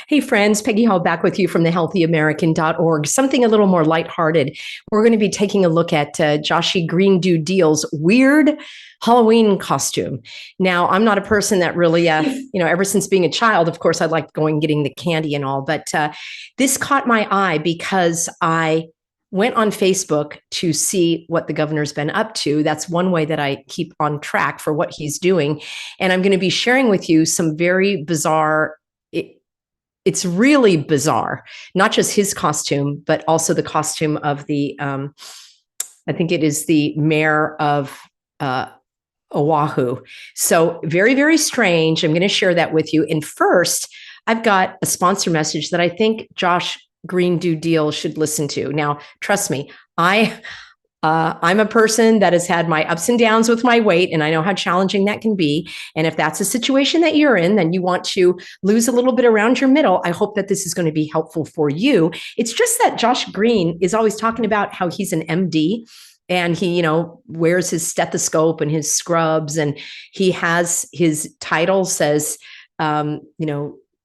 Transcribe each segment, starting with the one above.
Hey friends, Peggy Hall back with you from thehealthyamerican.org. Something a little more lighthearted. We're going to be taking a look at Joshie Green Do Deal's weird Halloween costume. Now, I'm not a person that really, ever since being a child, of course, I liked going getting the candy and all, but this caught my eye because I went on Facebook to see what the governor's been up to. That's one way that I keep on track for what he's doing. And I'm going to be sharing with you some very bizarre it's really bizarre, not just his costume, but also the costume of the, I think it is the mayor of Oahu. So very, very strange. I'm going to share that with you. And first, I've got a sponsor message that I think Josh Green Do Deal should listen to. Now, trust me, I'm a person that has had my ups and downs with my weight, and I know how challenging that can be. And if that's a situation that you're in, then you want to lose a little bit around your middle. I hope that this is going to be helpful for you. It's just that Josh Green is always talking about how he's an MD and he, wears his stethoscope and his scrubs, and he has his title says,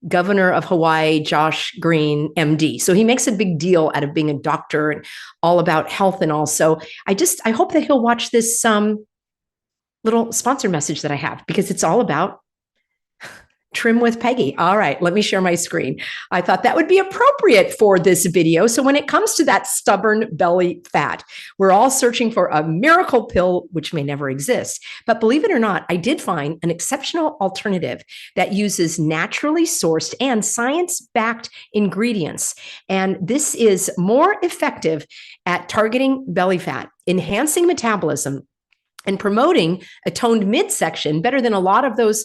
Governor of Hawaii, Josh Green, MD. So he makes a big deal out of being a doctor and all about health and all. So I hope that he'll watch this little sponsor message that I have, because it's all about Trim with Peggy. All right, let me share my screen. I thought that would be appropriate for this video. So when it comes to that stubborn belly fat, we're all searching for a miracle pill, which may never exist. But believe it or not, I did find an exceptional alternative that uses naturally sourced and science-backed ingredients. And this is more effective at targeting belly fat, enhancing metabolism, and promoting a toned midsection better than a lot of those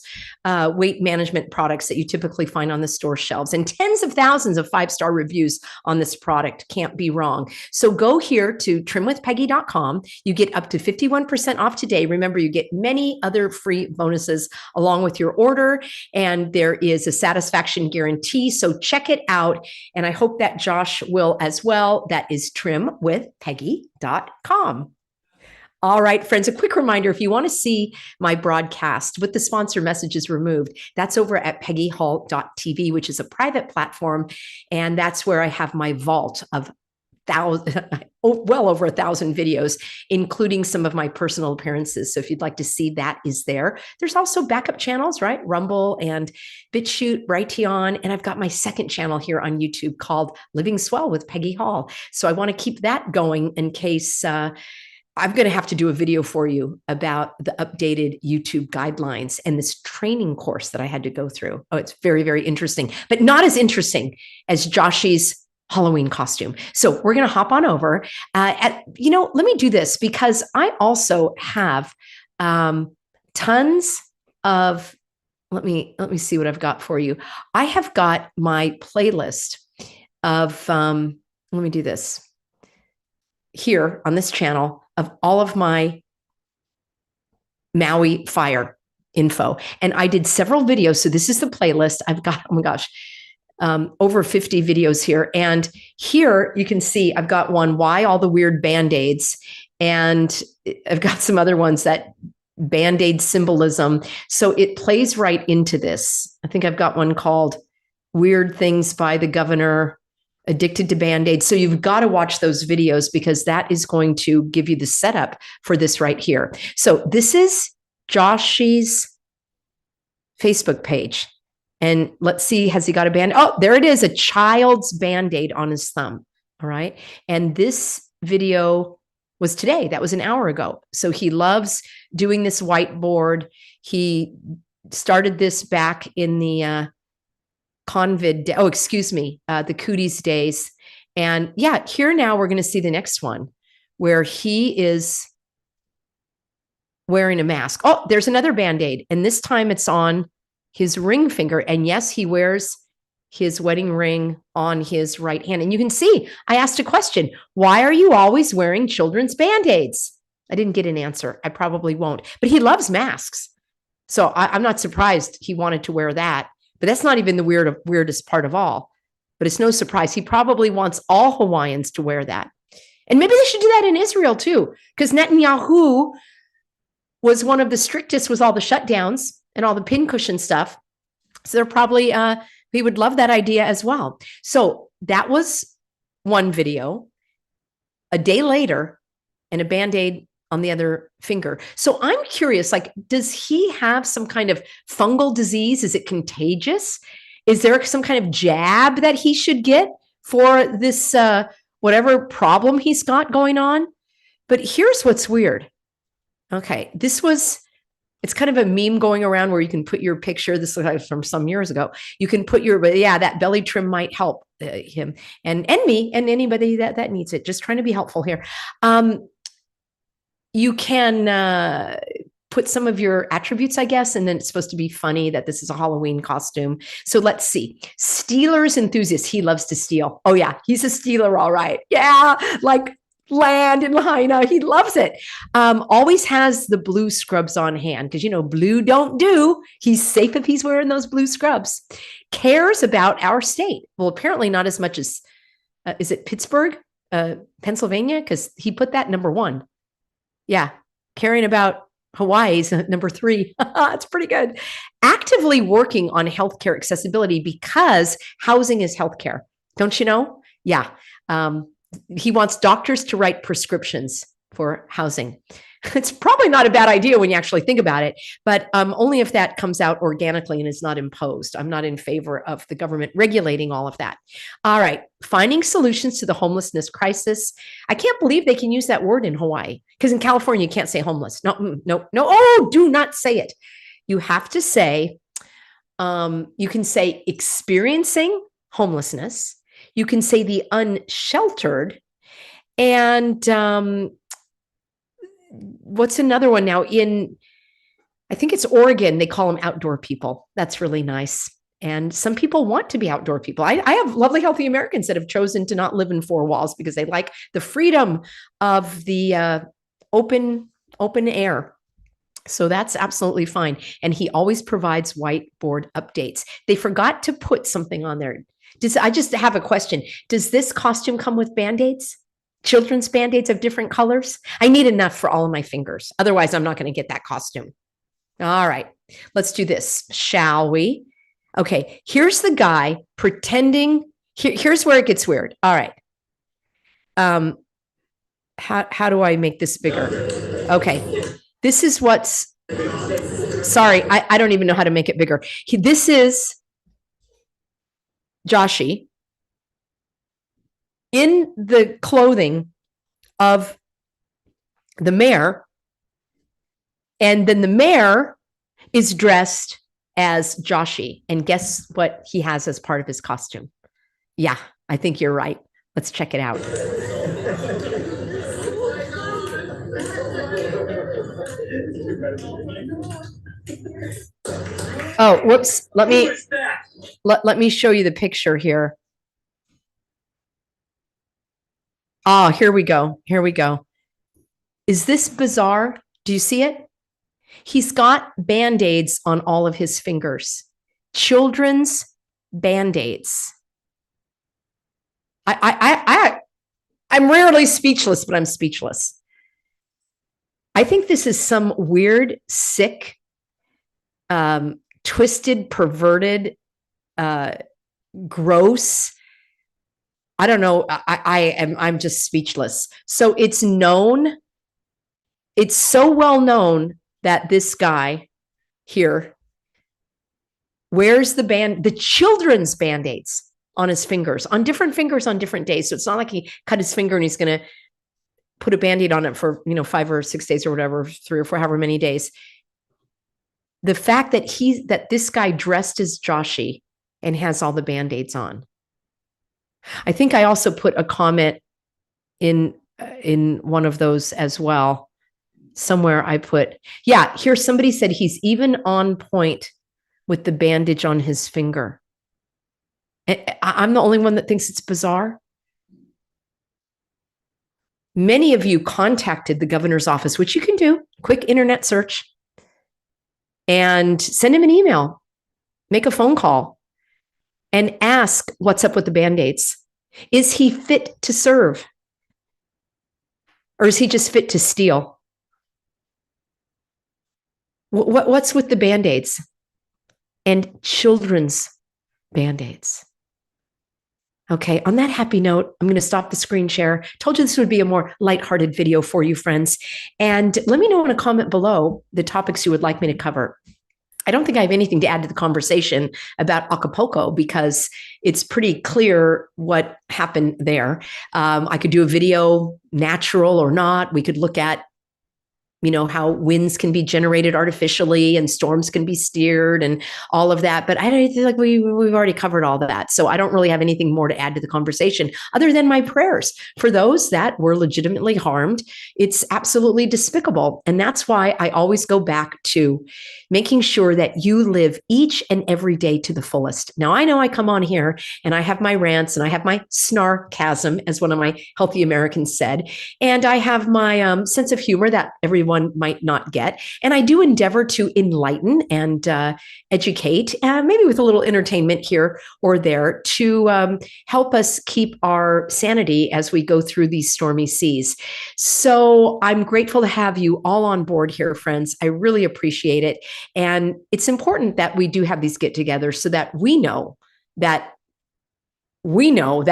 weight management products that you typically find on the store shelves. And tens of thousands of 5-star reviews on this product. Can't be wrong. So go here to trimwithpeggy.com. You get up to 51% off today. Remember, you get many other free bonuses along with your order, and there is a satisfaction guarantee. So check it out. And I hope that Josh will as well. That is trimwithpeggy.com. All right, friends, a quick reminder, if you want to see my broadcast with the sponsor messages removed, that's over at peggyhall.tv, which is a private platform. And that's where I have my vault of well over 1,000 videos, including some of my personal appearances. So if you'd like to see, that is there. There's also backup channels, right? Rumble and BitChute, Brighteon. And I've got my second channel here on YouTube called Living Swell with Peggy Hall. So I want to keep that going in case I'm going to have to do a video for you about the updated YouTube guidelines and this training course that I had to go through. Oh, it's very, very interesting, but not as interesting as Joshie's Halloween costume. So we're going to hop on over. Let me do this because I also have tons of, let me see what I've got for you. I have got my playlist of, let me do this here on this channel, of all of my Maui fire info. And I did several videos. So this is the playlist. I've got, oh my gosh, over 50 videos here. And here you can see I've got one, why all the weird Band-Aids. And I've got some other ones that Band-Aid symbolism. So it plays right into this. I think I've got one called Weird Things by the Governor, Addicted to Band-Aids. So you've got to watch those videos because that is going to give you the setup for this right here. So this is Joshie's Facebook page. And let's see, has he got a band? Oh, there it is, a child's Band-Aid on his thumb. All right. And this video was today. That was an hour ago. So he loves doing this whiteboard. He started this back in the the cooties days. And yeah, here now we're going to see the next one where he is wearing a mask. Oh, there's another Band-Aid. And this time it's on his ring finger. And yes, he wears his wedding ring on his right hand. And you can see, I asked a question, why are you always wearing children's Band-Aids? I didn't get an answer. I probably won't, but he loves masks. So I'm not surprised he wanted to wear that. But that's not even the weirdest part of all. But it's no surprise. He probably wants all Hawaiians to wear that. And maybe they should do that in Israel too, because Netanyahu was one of the strictest with all the shutdowns and all the pincushion stuff. So they're probably, we He would love that idea as well. So that was one video. A day later, and a Band-Aid on the other finger. So I'm curious, like, does he have some kind of fungal disease? Is it contagious? Is there some kind of jab that he should get for this, whatever problem he's got going on? But here's what's weird. Okay, it's kind of a meme going around where you can put your picture. This is like from some years ago. You can put that belly trim might help him and me and anybody that needs it. Just trying to be helpful here. You can put some of your attributes, I guess, and then it's supposed to be funny that this is a Halloween costume. So let's see. Steelers enthusiast. He loves to steal. Oh yeah, he's a Steeler, all right. Yeah, like Land and Lahaina. He loves it. Always has the blue scrubs on hand because, blue don't do. He's safe if he's wearing those blue scrubs. Cares about our state. Well, apparently not as much as, is it Pittsburgh, Pennsylvania? Because he put that number 1. Yeah, caring about Hawaii's number 3. It's pretty good. Actively working on healthcare accessibility because housing is healthcare. Don't you know? Yeah. He wants doctors to write prescriptions for housing. It's probably not a bad idea when you actually think about it, but only if that comes out organically and is not imposed. I'm not in favor of the government regulating all of that. All right, finding solutions to the homelessness crisis. I can't believe they can use that word in Hawaii, because in California, you can't say homeless. No. Oh, do not say it. You have to say, you can say experiencing homelessness. You can say the unsheltered. And what's another one now? I think it's Oregon, they call them outdoor people. That's really nice. And some people want to be outdoor people. I have lovely, healthy Americans that have chosen to not live in 4 walls because they like the freedom of the open air. So that's absolutely fine. And he always provides whiteboard updates. They forgot to put something on there. I just have a question. Does this costume come with Band-Aids? Children's Band-Aids of different colors? I need enough for all of my fingers. Otherwise, I'm not going to get that costume. All right, let's do this, shall we? Okay, here's the guy pretending. Here's where it gets weird. All right. How do I make this bigger? Okay, this is what's, sorry, I don't even know how to make it bigger. This is Joshi in the clothing of the mayor. And then the mayor is dressed as Joshi. And guess what he has as part of his costume? Yeah, I think you're right. Let's check it out. Oh, whoops. Let me show you the picture here. Oh, here we go. Here we go. Is this bizarre? Do you see it? He's got Band-Aids on all of his fingers. Children's Band-Aids. I'm rarely speechless, but I'm speechless. I think this is some weird, sick, twisted, perverted, gross. I don't know. I'm just speechless. So it's known. It's so well known that this guy here wears the children's Band-Aids on his fingers, on different days. So it's not like he cut his finger and he's going to put a Band-Aid on it for, 5 or 6 days or whatever, 3 or 4, however many days. The fact that this guy dressed as Joshi and has all the Band-Aids on. I think I also put a comment in one of those as well. Somewhere I put, yeah, here somebody said he's even on point with the bandage on his finger. I'm the only one that thinks it's bizarre. Many of you contacted the governor's office, which you can do, quick internet search, and send him an email, make a phone call, and ask what's up with the Band-Aids. Is he fit to serve? Or is he just fit to steal? What's with the Band-Aids? And children's Band-Aids. Okay, on that happy note, I'm going to stop the screen share. Told you this would be a more lighthearted video for you, friends. And let me know in a comment below the topics you would like me to cover. I don't think I have anything to add to the conversation about Acapulco because it's pretty clear what happened there. I could do a video, natural or not. We could look at how winds can be generated artificially and storms can be steered and all of that. But I don't feel like we've already covered all of that. So I don't really have anything more to add to the conversation other than my prayers for those that were legitimately harmed. It's absolutely despicable. And that's why I always go back to making sure that you live each and every day to the fullest. Now, I know I come on here and I have my rants and I have my snarkasm, as one of my Healthy Americans said, and I have my sense of humor that everyone might not get. And I do endeavor to enlighten and educate, maybe with a little entertainment here or there to help us keep our sanity as we go through these stormy seas. So I'm grateful to have you all on board here, friends. I really appreciate it. And it's important that we do have these get-togethers so that we know that they know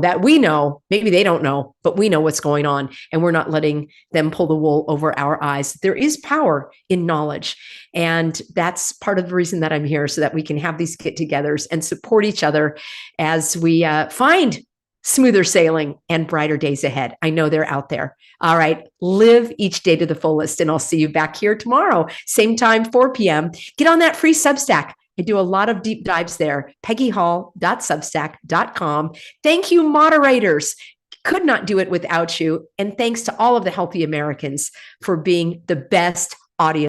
that we know, maybe they don't know, but we know what's going on and we're not letting them pull the wool over our eyes. There is power in knowledge. And that's part of the reason that I'm here, so that we can have these get-togethers and support each other as we find smoother sailing and brighter days ahead. I know they're out there. All right. Live each day to the fullest. And I'll see you back here tomorrow, same time, 4 p.m. Get on that free Substack. I do a lot of deep dives there. peggyhall.substack.com. Thank you, moderators. Could not do it without you. And thanks to all of the Healthy Americans for being the best audience.